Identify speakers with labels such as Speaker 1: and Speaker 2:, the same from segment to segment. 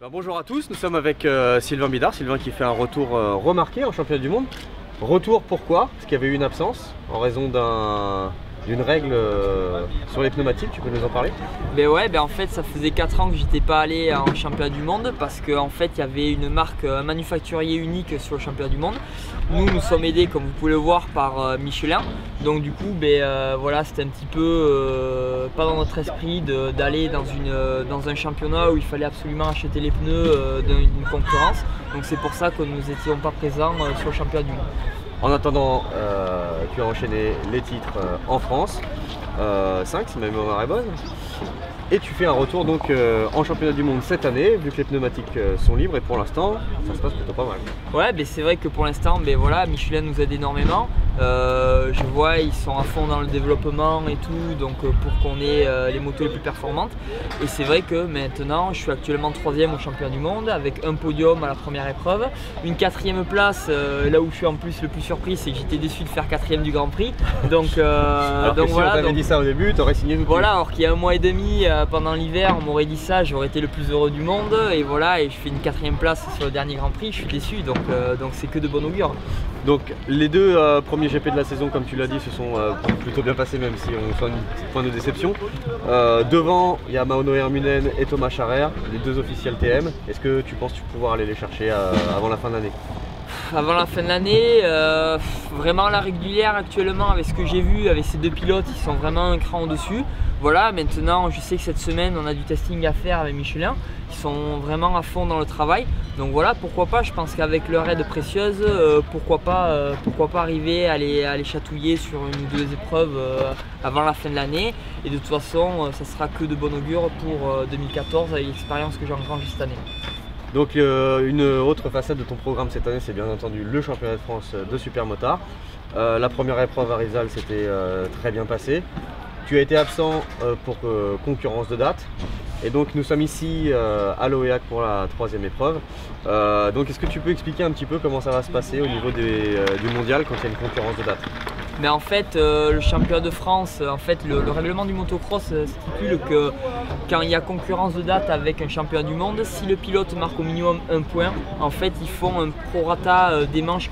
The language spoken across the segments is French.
Speaker 1: Alors bonjour à tous, nous sommes avec Sylvain Bidard, Sylvain qui fait un retour remarqué en championnat du monde. Retour pourquoi? Parce qu'il y avait eu une absence en raison d'une règle sur les pneumatiques, tu peux nous en parler?
Speaker 2: En fait ça faisait 4 ans que j'étais pas allé en championnat du monde parce qu'en fait il y avait une marque manufacturier unique sur le championnat du monde. Nous sommes aidés comme vous pouvez le voir par Michelin, donc du coup voilà, c'était un petit peu pas dans notre esprit d'aller dans un championnat où il fallait absolument acheter les pneus d'une concurrence, donc c'est pour ça que nous n'étions pas présents sur le championnat du monde.
Speaker 1: En attendant, tu as enchaîné les titres en France, 5 si ma mémoire est bonne, et tu fais un retour donc en championnat du monde cette année, vu que les pneumatiques sont libres et pour l'instant ça se passe plutôt pas mal.
Speaker 2: Ouais, c'est vrai que pour l'instant voilà, Michelin nous aide énormément. Je vois ils sont à fond dans le développement et tout, donc pour qu'on ait les motos les plus performantes. Et c'est vrai que maintenant je suis actuellement 3e au championnat du monde avec un podium à la première épreuve, une 4e place. Là où je suis en plus le plus surpris, c'est que j'étais déçu de faire 4e du Grand Prix. Donc,
Speaker 1: alors que si on t'avait dit ça au début, tu aurais signé tout de suite.
Speaker 2: Voilà, alors qu'il y a un mois et demi pendant l'hiver, on m'aurait dit ça, j'aurais été le plus heureux du monde. Et voilà, et je fais une 4e place sur le dernier Grand Prix, je suis déçu, donc c'est que de bon augure.
Speaker 1: Donc les deux premiers GP de la saison, comme tu l'as dit, se sont plutôt bien passés, même si on sent une point de déception. Devant, il y a Maono Hermunen et Thomas Charrer, les deux officiels TM. Est-ce que tu penses pouvoir aller les chercher avant la fin de l'année?
Speaker 2: Avant la fin de l'année, vraiment la régulière actuellement, avec ce que j'ai vu, avec ces deux pilotes, ils sont vraiment un cran au-dessus. Voilà, maintenant je sais que cette semaine on a du testing à faire avec Michelin, ils sont vraiment à fond dans le travail. Donc voilà, pourquoi pas, je pense qu'avec leur aide précieuse, pourquoi pas arriver à les chatouiller sur une ou deux épreuves avant la fin de l'année. Et de toute façon, ça sera que de bon augure pour 2014 avec l'expérience que j'engrange cette année.
Speaker 1: Donc une autre facette de ton programme cette année, c'est bien entendu le championnat de France de Supermotard. La première épreuve à Rizal s'était très bien passée. Tu as été absent pour concurrence de date. Et donc nous sommes ici à l'OEAC pour la 3e épreuve. Donc est-ce que tu peux expliquer un petit peu comment ça va se passer au niveau du mondial quand il y a une concurrence de date?
Speaker 2: Mais en fait, le championnat de France, le règlement du motocross stipule que quand il y a concurrence de date avec un championnat du monde, si le pilote marque au minimum 1 point, en fait ils font un prorata des manches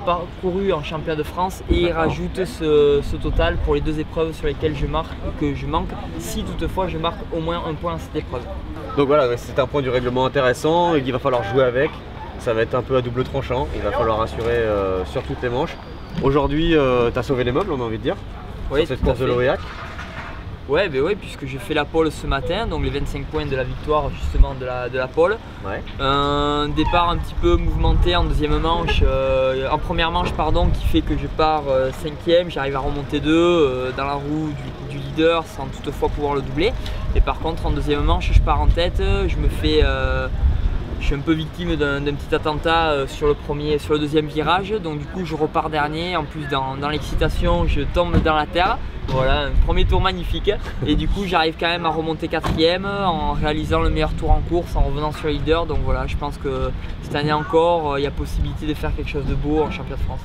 Speaker 2: parcourues en championnat de France et ils rajoutent ce total pour les deux épreuves sur lesquelles je manque, si toutefois je marque au moins 1 point à cette épreuve.
Speaker 1: Donc voilà, c'est un point du règlement intéressant et qu'il va falloir jouer avec. Ça va être un peu à double tranchant, il va falloir assurer sur toutes les manches. Aujourd'hui, tu as sauvé les meubles, on a envie de dire,
Speaker 2: oui,
Speaker 1: sur cette course de l'OEAC.
Speaker 2: Ouais, puisque j'ai fait la pole ce matin, donc les 25 points de la victoire justement de la pole. Ouais. Un départ un petit peu mouvementé en première manche pardon, qui fait que je pars 5e, j'arrive à remonter 2 dans la roue du leader sans toutefois pouvoir le doubler. Et par contre en deuxième manche je pars en tête, je suis un peu victime d'un petit attentat sur le deuxième virage, donc du coup je repars dernier. En plus dans l'excitation je tombe dans la terre. Voilà, un premier tour magnifique et du coup j'arrive quand même à remonter 4e en réalisant le meilleur tour en course, en revenant sur le leader. Donc voilà, je pense que cette année encore il y a possibilité de faire quelque chose de beau en championnat de France.